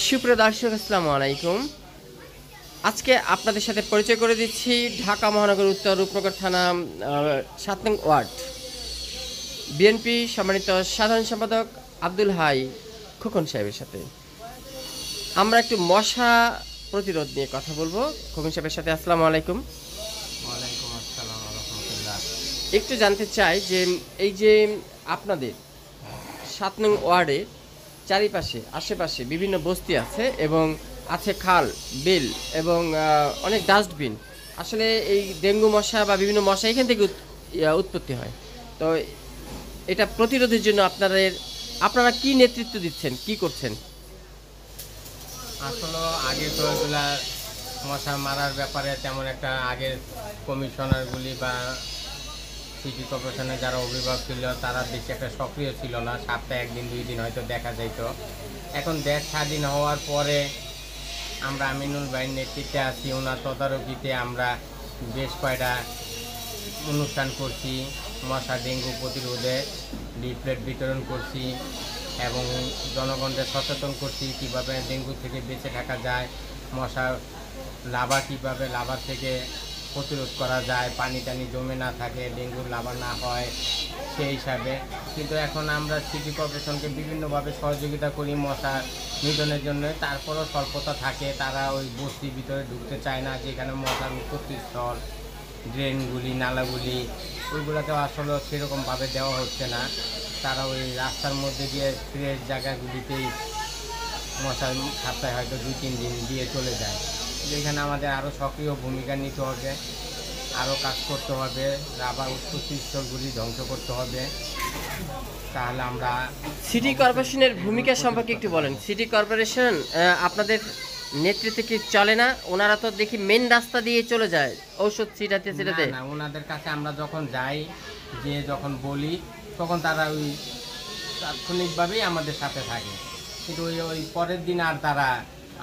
সুপ্রিয় দর্শক, আসসালামু আলাইকুম। আজকে আপনাদের সাথে পরিচয় করে দিচ্ছি ঢাকা মহানগর উত্তর রূপনগর থানা ৭ নং ওয়ার্ড বিএনপি সম্মানিত সাধারণ সম্পাদক আব্দুল হাই খোকন সাহেবের সাথে। আমরা একটু মশা প্রতিরোধ নিয়ে কথা বলবো খোকন সাহেবের সাথে। আসসালামু আলাইকুম। ওয়ালাইকুম আসসালাম ওয়া রাহমাতুল্লাহ। একটু জানতে চাই যে এই যে আপনাদের ৭ নং ওয়ার্ডে চারিপাশে আশেপাশে বিভিন্ন বস্তি আছে এবং আছে খাল বিল এবং অনেক ডাস্টবিন। আসলে এই ডেঙ্গু মশা বা বিভিন্ন মশা এখান থেকে উৎপত্তি হয়। তো এটা প্রতিরোধের জন্য আপনারা কি নেতৃত্ব দিচ্ছেন, কি করছেন? আসলে আগে তো এগুলা মশা মারার ব্যাপারে তেমন একটা আগের কমিশনারগুলি বা সিটি কর্পোরেশনের যারা অভিভাবক ছিল তারা বেশি একটা সক্রিয় ছিল না। সপ্তাহে একদিন দুই দিন হয়তো দেখা যাইত। এখন দেশ স্বাধীন হওয়ার পরে আমরা আমিনুল ভাইয়ের নেতৃত্বে আছি, ওনার তদারকিতে আমরা বেশ কয়টা অনুষ্ঠান করছি, মশা ডেঙ্গু প্রতিরোধে লিফলেট বিতরণ করছি এবং জনগণকে সচেতন করছি কীভাবে ডেঙ্গু থেকে বেঁচে থাকা যায়, মশা লাভার থেকে প্রতিরোধ করা যায়, পানি টানি জমে না থাকে, ডেঙ্গুর লাভা না হয় সেই হিসাবে। কিন্তু এখন আমরা সিটি কর্পোরেশনকে বিভিন্নভাবে সহযোগিতা করি মশা নিধনের জন্য, তারপরও স্বল্পতা থাকে। তারা ওই বস্তির ভিতরে ঢুকতে চায় না, যেখানে মশার উৎপত্তিস্থল ড্রেনগুলি নালাগুলি ওইগুলোতে আসলে সেরকমভাবে দেওয়া হচ্ছে না। তারা ওই রাস্তার মধ্যে দিয়ে ফ্রেশ জায়গাগুলিতেই মশার সপ্তাহে হয়তো 2-3 দিন দিয়ে চলে যায়। যেখানে আমাদের আরও সক্রিয় ভূমিকা নিতে হবে, আরও কাজ করতে হবে, রাবার উৎপত্তিস্থলগুলি ধ্বংস করতে হবে। তাহলে আমরা সিটি কর্পোরেশনের ভূমিকা সম্পর্কে একটু বলেন। সিটি কর্পোরেশন আপনাদের নেতৃত্বে কি চলে না? ওনারা তো দেখি মেন রাস্তা দিয়ে চলে যায় ঔষধ ছিটাতে। না, ওনাদের কাছে আমরা যখন যাই, যে যখন বলি, তখন তারা ওই তাৎক্ষণিকভাবেই আমাদের সাথে থাকে, কিন্তু ওই পরের দিন আর তারা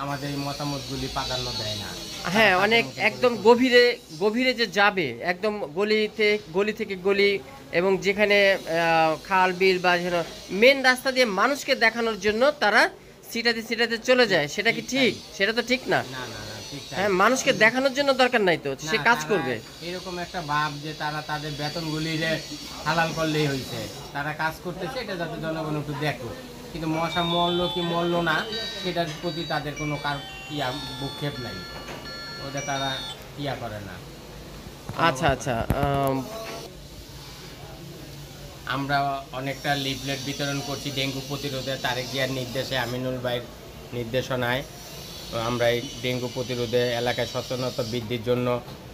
আমাদের এই মতামতগুলি প্রাধান্য দেয় না। হ্যাঁ, অনেক একদম গভীরে যে যাবে, একদম গলি থেকে গলি এবং যেখানে খাল বিল বা মেন রাস্তা দিয়ে মানুষকে দেখানোর জন্য তারা সিটাতে চলে যায়। সেটা কি ঠিক? সেটা তো ঠিক না। না না না, ঠিক হ্যাঁ, মানুষকে দেখানোর জন্য দরকার নাই তো, সে কাজ করবে। এরকম একটা ভাব যে তারা তাদের বেতনগুলি হালাল করলেই হয়েছে, তারা কাজ করতেছে এটা যাতে জনগণ একটু দেখো। কিন্তু মশা মরলো কি মরলো না সেটার প্রতি তাদের কোনো ভূক্ষেপ নাই, ওটা তারা করে না। আচ্ছা। আমরা অনেকটা লিফলেট বিতরণ করছি ডেঙ্গু প্রতিরোধে, তারেক জিয়ার নির্দেশে, আমিনুল ভাইয়ের নির্দেশনায়। আমরা এই ডেঙ্গু প্রতিরোধে এলাকায় সচেতনতা বৃদ্ধির জন্য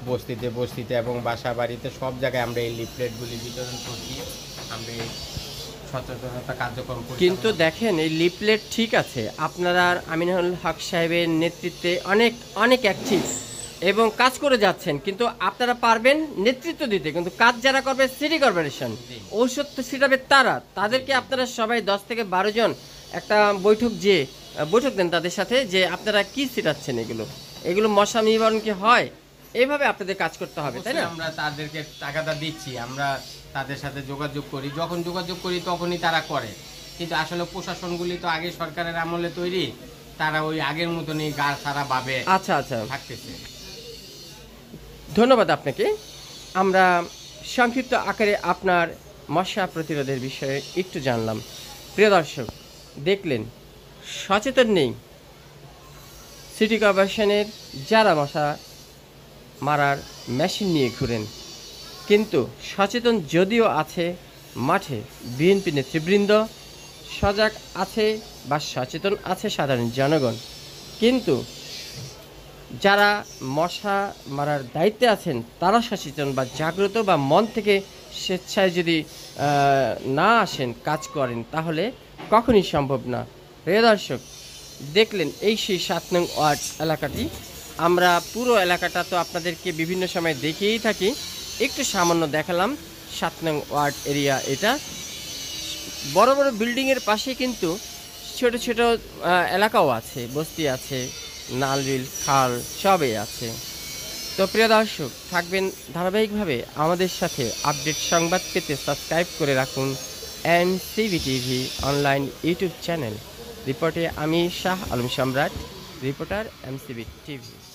বস্তিতে এবং বাসা বাড়িতে সব জায়গায় আমরা এই লিফলেটগুলি বিতরণ করছি। আমরা এই সচেতনতা কার্যক্রম করছি। কিন্তু দেখেন, এই লিফলেট ঠিক আছে, আপনারা আমিনুল হক সাহেবের নেতৃত্বে অনেক অ্যাক্টিভ এবং কাজ করে যাচ্ছেন, কিন্তু আপনারা পারবেন নেতৃত্ব দিতে, কিন্তু কাজ যারা করবে সিটি কর্পোরেশন, ঔষধ ছিটাবে তাদেরকে আপনারা সবাই 10 থেকে 12 জন একটা বৈঠক দেন তাদের সাথে, যে আপনারা কি ছিটাচ্ছেন, এগুলো মশা নিবারণ কি হয়, এইভাবে আপনাদের কাজ করতে হবে, তাই না? আমরা তাদেরকে টাকাটা দিচ্ছি, আমরা তাদের সাথে যোগাযোগ করি, যখন যোগাযোগ করি তখনই তারা করে। কিন্তু আসলে প্রশাসনগুলি তো আগে সরকারের আমলে তৈরি, তারা ওই আগের মতনই গা সারা ভাবে আচ্ছা থাকতেছে। ধন্যবাদ আপনাকে। আমরা সংক্ষিপ্ত আকারে আপনার মশা প্রতিরোধের বিষয়ে একটু জানলাম। প্রিয় দর্শক, দেখলেন সচেতন নেই সিটি কর্পোরেশনের যারা মশা মারার মেশিন নিয়ে ঘুরেন, কিন্তু সচেতন যদিও আছে মাঠে বিএনপি নেতৃবৃন্দ, সজাগ আছে বা সচেতন আছে সাধারণ জনগণ, কিন্তু যারা মশা মারার দায়িত্বে আছেন তারা সচেতন বা জাগ্রত বা মন থেকে স্বেচ্ছায় যদি না আসেন, কাজ করেন, তাহলে কখনই সম্ভব না। প্রিয় দর্শক, দেখলেন এই সেই ৭ নং ওয়ার্ড এলাকাটি। আমরা পুরো এলাকাটা তো আপনাদেরকে বিভিন্ন সময় দেখিয়েই থাকি, একটু সামান্য দেখালাম ৭ নং ওয়ার্ড এরিয়া। এটা বড় বড় বিল্ডিংয়ের পাশে কিন্তু ছোট ছোট এলাকাও আছে, বস্তি আছে, নালবিল খাল সবই আছে। তো প্রিয় দর্শক, থাকবেন ধারাবাহিকভাবে আমাদের সাথে। আপডেট সংবাদ পেতে সাবস্ক্রাইব করে রাখুন এনসিভি টিভি অনলাইন ইউটিউব চ্যানেল। রিপোর্টে আমি শাহ আলম সম্রাট, রিপোর্টার এমসিবি টিভি।